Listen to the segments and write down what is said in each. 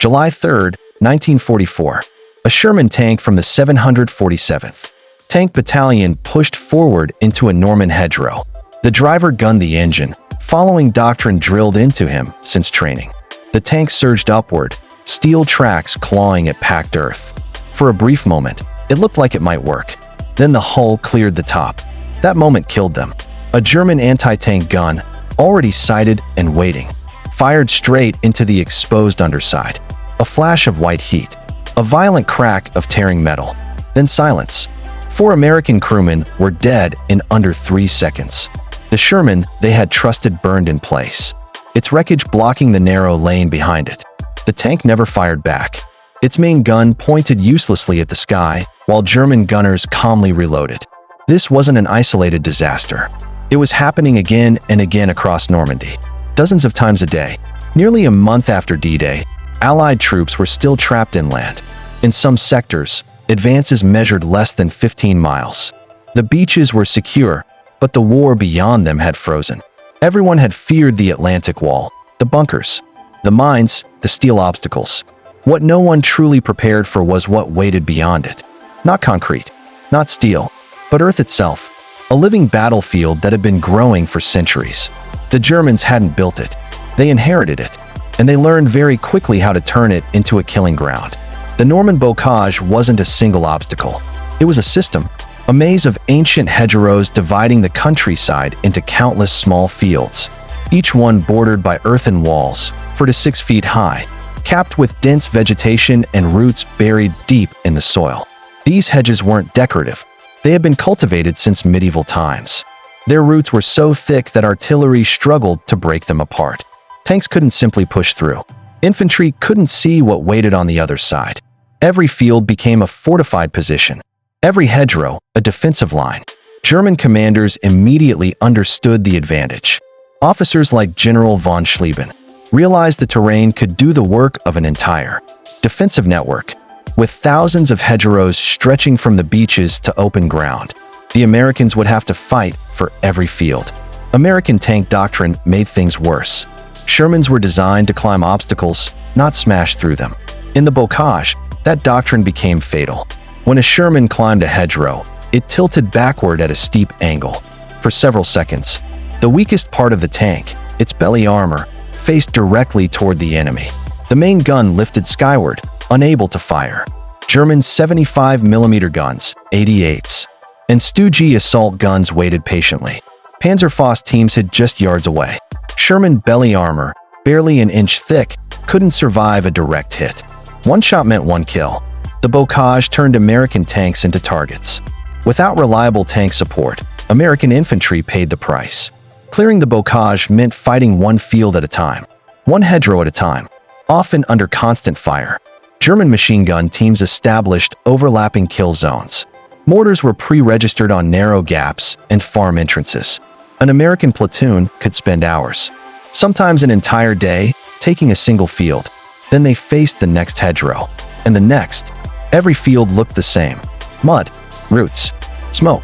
July 3, 1944. A Sherman tank from the 747th Tank Battalion pushed forward into a Norman hedgerow. The driver gunned the engine, following doctrine drilled into him since training. The tank surged upward, steel tracks clawing at packed earth. For a brief moment, it looked like it might work. Then the hull cleared the top. That moment killed them. A German anti-tank gun, already sighted and waiting, fired straight into the exposed underside. A flash of white heat. A violent crack of tearing metal. Then silence. 4 American crewmen were dead in under 3 seconds. The Sherman they had trusted burned in place, its wreckage blocking the narrow lane behind it. The tank never fired back. Its main gun pointed uselessly at the sky, while German gunners calmly reloaded. This wasn't an isolated disaster. It was happening again and again across Normandy, dozens of times a day. Nearly a month after D-Day, Allied troops were still trapped inland. In some sectors, advances measured less than 15 miles. The beaches were secure, but the war beyond them had frozen. Everyone had feared the Atlantic Wall, the bunkers, the mines, the steel obstacles. What no one truly prepared for was what waited beyond it. Not concrete, not steel, but earth itself, a living battlefield that had been growing for centuries. The Germans hadn't built it. They inherited it, and they learned very quickly how to turn it into a killing ground. The Norman bocage wasn't a single obstacle. It was a system, a maze of ancient hedgerows dividing the countryside into countless small fields, each one bordered by earthen walls, 4 to 6 feet high, capped with dense vegetation and roots buried deep in the soil. These hedges weren't decorative. They had been cultivated since medieval times. Their roots were so thick that artillery struggled to break them apart. Tanks couldn't simply push through. Infantry couldn't see what waited on the other side. Every field became a fortified position. Every hedgerow, a defensive line. German commanders immediately understood the advantage. Officers like General von Schleben realized the terrain could do the work of an entire defensive network. With thousands of hedgerows stretching from the beaches to open ground, the Americans would have to fight for every field. American tank doctrine made things worse. Shermans were designed to climb obstacles, not smash through them. In the bocage, that doctrine became fatal. When a Sherman climbed a hedgerow, it tilted backward at a steep angle. For several seconds, the weakest part of the tank, its belly armor, faced directly toward the enemy. The main gun lifted skyward, unable to fire. German 75mm guns, 88s, and Stu-G assault guns waited patiently. Panzerfaust teams hid just yards away. Sherman belly armor, barely an inch thick, couldn't survive a direct hit. One shot meant one kill. The bocage turned American tanks into targets. Without reliable tank support, American infantry paid the price. Clearing the bocage meant fighting one field at a time, one hedgerow at a time, often under constant fire. German machine gun teams established overlapping kill zones. Mortars were pre-registered on narrow gaps and farm entrances. An American platoon could spend hours, sometimes an entire day, taking a single field. Then they faced the next hedgerow, and the next. Every field looked the same. Mud, roots, smoke,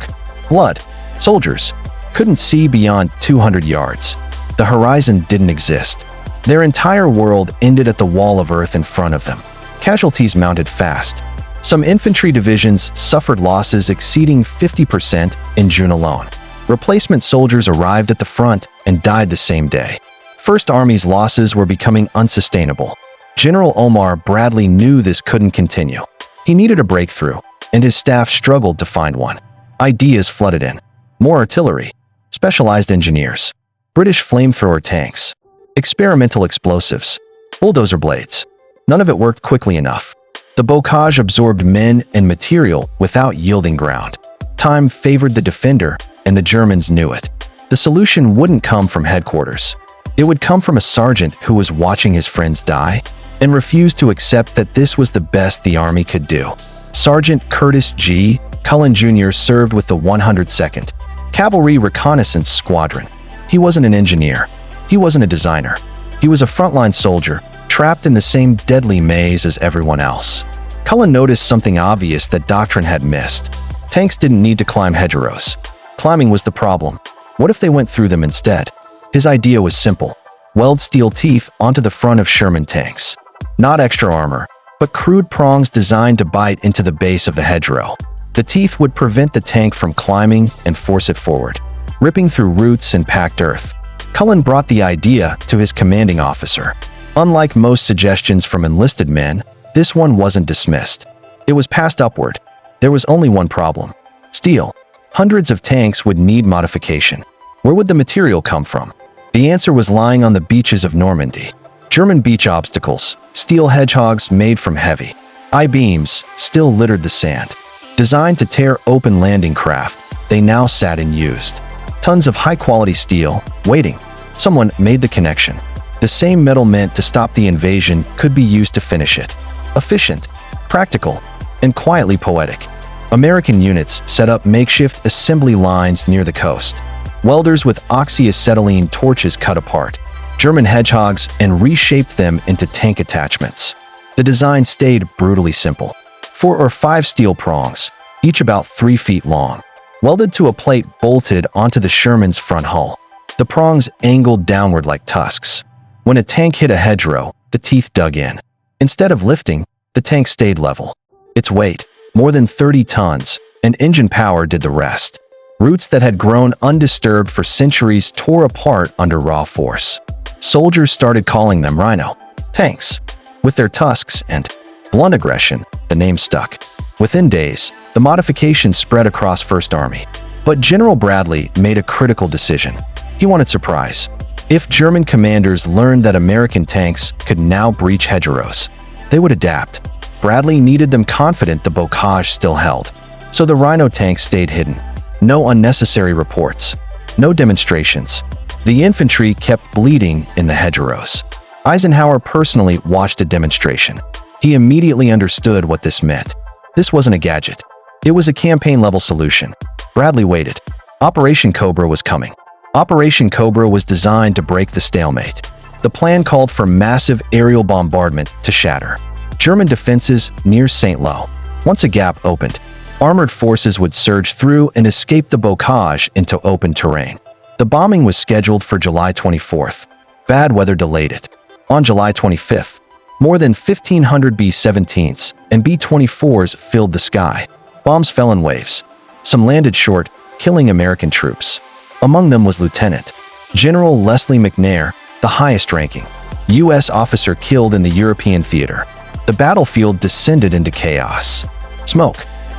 blood. Soldiers couldn't see beyond 200 yards. The horizon didn't exist. Their entire world ended at the wall of earth in front of them. Casualties mounted fast. Some infantry divisions suffered losses exceeding 50% in June alone. Replacement soldiers arrived at the front and died the same day. First Army's losses were becoming unsustainable. General Omar Bradley knew this couldn't continue. He needed a breakthrough, and his staff struggled to find one. Ideas flooded in. More artillery, specialized engineers, British flamethrower tanks, experimental explosives, bulldozer blades. None of it worked quickly enough. The bocage absorbed men and material without yielding ground. Time favored the defender, and the Germans knew it. The solution wouldn't come from headquarters. It would come from a sergeant who was watching his friends die and refused to accept that this was the best the Army could do. Sergeant Curtis G. Cullen Jr. served with the 102nd Cavalry Reconnaissance Squadron. He wasn't an engineer. He wasn't a designer. He was a frontline soldier, trapped in the same deadly maze as everyone else. Cullen noticed something obvious that doctrine had missed. Tanks didn't need to climb hedgerows. Climbing was the problem. What if they went through them instead? His idea was simple. Weld steel teeth onto the front of Sherman tanks. Not extra armor, but crude prongs designed to bite into the base of the hedgerow. The teeth would prevent the tank from climbing and force it forward, ripping through roots and packed earth. Cullen brought the idea to his commanding officer. Unlike most suggestions from enlisted men, this one wasn't dismissed. It was passed upward. There was only one problem: steel. Hundreds of tanks would need modification. Where would the material come from? The answer was lying on the beaches of Normandy. German beach obstacles, steel hedgehogs made from heavy I-beams, still littered the sand. Designed to tear open landing craft, they now sat unused. Tons of high-quality steel, waiting. Someone made the connection. The same metal meant to stop the invasion could be used to finish it. Efficient, practical, and quietly poetic. American units set up makeshift assembly lines near the coast. Welders with oxyacetylene torches cut apart German hedgehogs and reshaped them into tank attachments. The design stayed brutally simple. 4 or 5 steel prongs, each about 3 feet long, welded to a plate bolted onto the Sherman's front hull. The prongs angled downward like tusks. When a tank hit a hedgerow, the teeth dug in. Instead of lifting, the tank stayed level. Its weight, more than 30 tons, and engine power did the rest. Roots that had grown undisturbed for centuries tore apart under raw force. Soldiers started calling them Rhino tanks. With their tusks and blunt aggression, the name stuck. Within days, the modification spread across First Army. But General Bradley made a critical decision. He wanted surprise. If German commanders learned that American tanks could now breach hedgerows, they would adapt. Bradley needed them confident the bocage still held. So the Rhino tanks stayed hidden. No unnecessary reports. No demonstrations. The infantry kept bleeding in the hedgerows. Eisenhower personally watched a demonstration. He immediately understood what this meant. This wasn't a gadget. It was a campaign-level solution. Bradley waited. Operation Cobra was coming. Operation Cobra was designed to break the stalemate. The plan called for massive aerial bombardment to shatter German defenses near St. Lo. Once a gap opened, armored forces would surge through and escape the bocage into open terrain. The bombing was scheduled for July 24th. Bad weather delayed it. On July 25th, more than 1,500 B-17s and B-24s filled the sky. Bombs fell in waves. Some landed short, killing American troops. Among them was Lieutenant General Leslie McNair, the highest-ranking U.S. officer killed in the European theater. The battlefield descended into chaos. Smoke,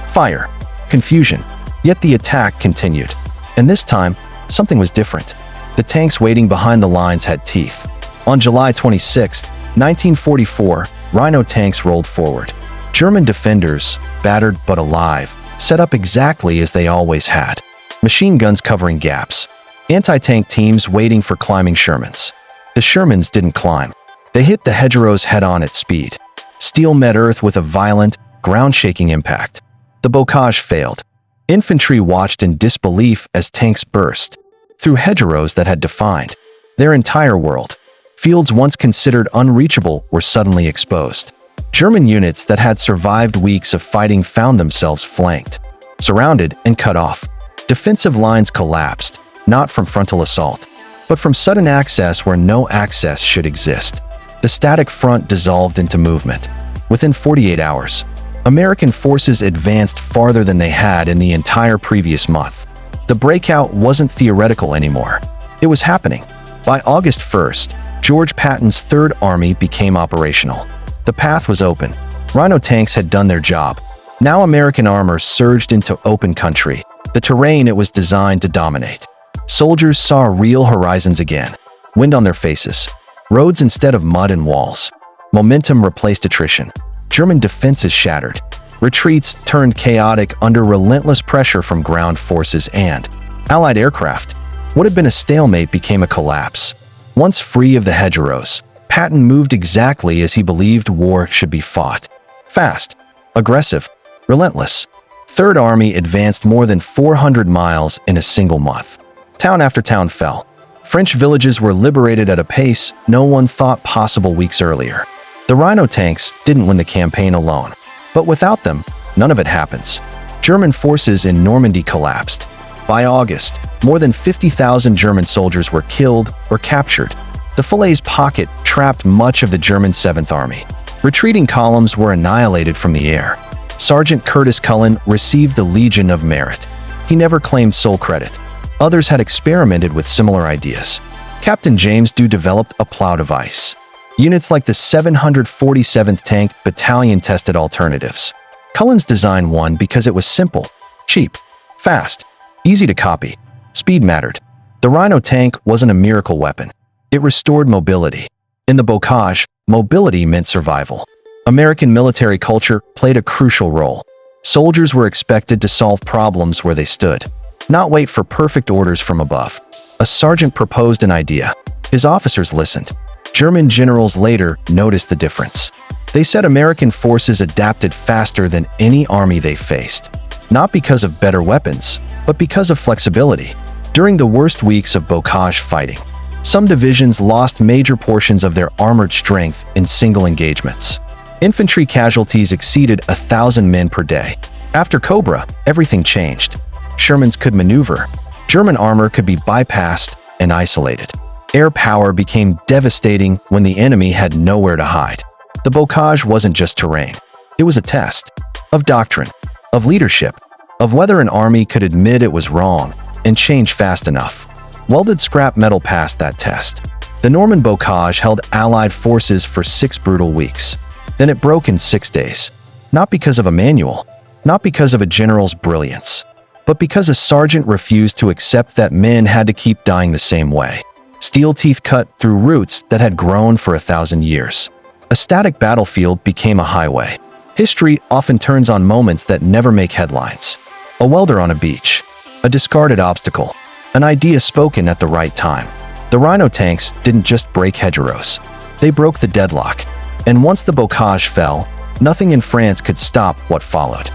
fire, confusion. Yet the attack continued. And this time, something was different. The tanks waiting behind the lines had teeth. On July 26, 1944, Rhino tanks rolled forward. German defenders, battered but alive, set up exactly as they always had. Machine guns covering gaps. Anti-tank teams waiting for climbing Shermans. The Shermans didn't climb. They hit the hedgerows head-on at speed. Steel met earth with a violent, ground-shaking impact. The bocage failed. Infantry watched in disbelief as tanks burst through hedgerows that had defined their entire world. Fields once considered unreachable were suddenly exposed. German units that had survived weeks of fighting found themselves flanked, surrounded, and cut off. Defensive lines collapsed, not from frontal assault, but from sudden access where no access should exist. The static front dissolved into movement. Within 48 hours, American forces advanced farther than they had in the entire previous month. The breakout wasn't theoretical anymore. It was happening. By August 1st, George Patton's Third Army became operational. The path was open. Rhino tanks had done their job. Now American armor surged into open country, the terrain it was designed to dominate. Soldiers saw real horizons again. Wind on their faces. Roads instead of mud and walls. Momentum replaced attrition. German defenses shattered. Retreats turned chaotic under relentless pressure from ground forces and Allied aircraft. What had been a stalemate became a collapse. Once free of the hedgerows, Patton moved exactly as he believed war should be fought. Fast, aggressive, relentless. Third Army advanced more than 400 miles in a single month. Town after town fell. French villages were liberated at a pace no one thought possible weeks earlier. The Rhino tanks didn't win the campaign alone, but without them, none of it happens. German forces in Normandy collapsed. By August, more than 50,000 German soldiers were killed or captured. The Falaise Pocket trapped much of the German 7th Army. Retreating columns were annihilated from the air. Sergeant Curtis Cullen received the Legion of Merit. He never claimed sole credit. Others had experimented with similar ideas. Captain James Dew developed a plow device. Units like the 747th Tank Battalion tested alternatives. Cullen's design won because it was simple, cheap, fast, easy to copy. Speed mattered. The Rhino tank wasn't a miracle weapon. It restored mobility. In the bocage, mobility meant survival. American military culture played a crucial role. Soldiers were expected to solve problems where they stood, not wait for perfect orders from above. A sergeant proposed an idea. His officers listened. German generals later noticed the difference. They said American forces adapted faster than any army they faced, not because of better weapons, but because of flexibility. During the worst weeks of bocage fighting, some divisions lost major portions of their armored strength in single engagements. Infantry casualties exceeded 1,000 men per day. After Cobra, everything changed. Shermans could maneuver. German armor could be bypassed and isolated. Air power became devastating when the enemy had nowhere to hide. The bocage wasn't just terrain. It was a test of doctrine, of leadership, of whether an army could admit it was wrong and change fast enough. Welded scrap metal passed that test. The Norman bocage held Allied forces for 6 brutal weeks. Then it broke in 6 days. Not because of a manual, not because of a general's brilliance, but because a sergeant refused to accept that men had to keep dying the same way. Steel teeth cut through roots that had grown for 1,000 years. A static battlefield became a highway. History often turns on moments that never make headlines. A welder on a beach, a discarded obstacle, an idea spoken at the right time. The Rhino tanks didn't just break hedgerows. They broke the deadlock. And once the bocage fell, nothing in France could stop what followed.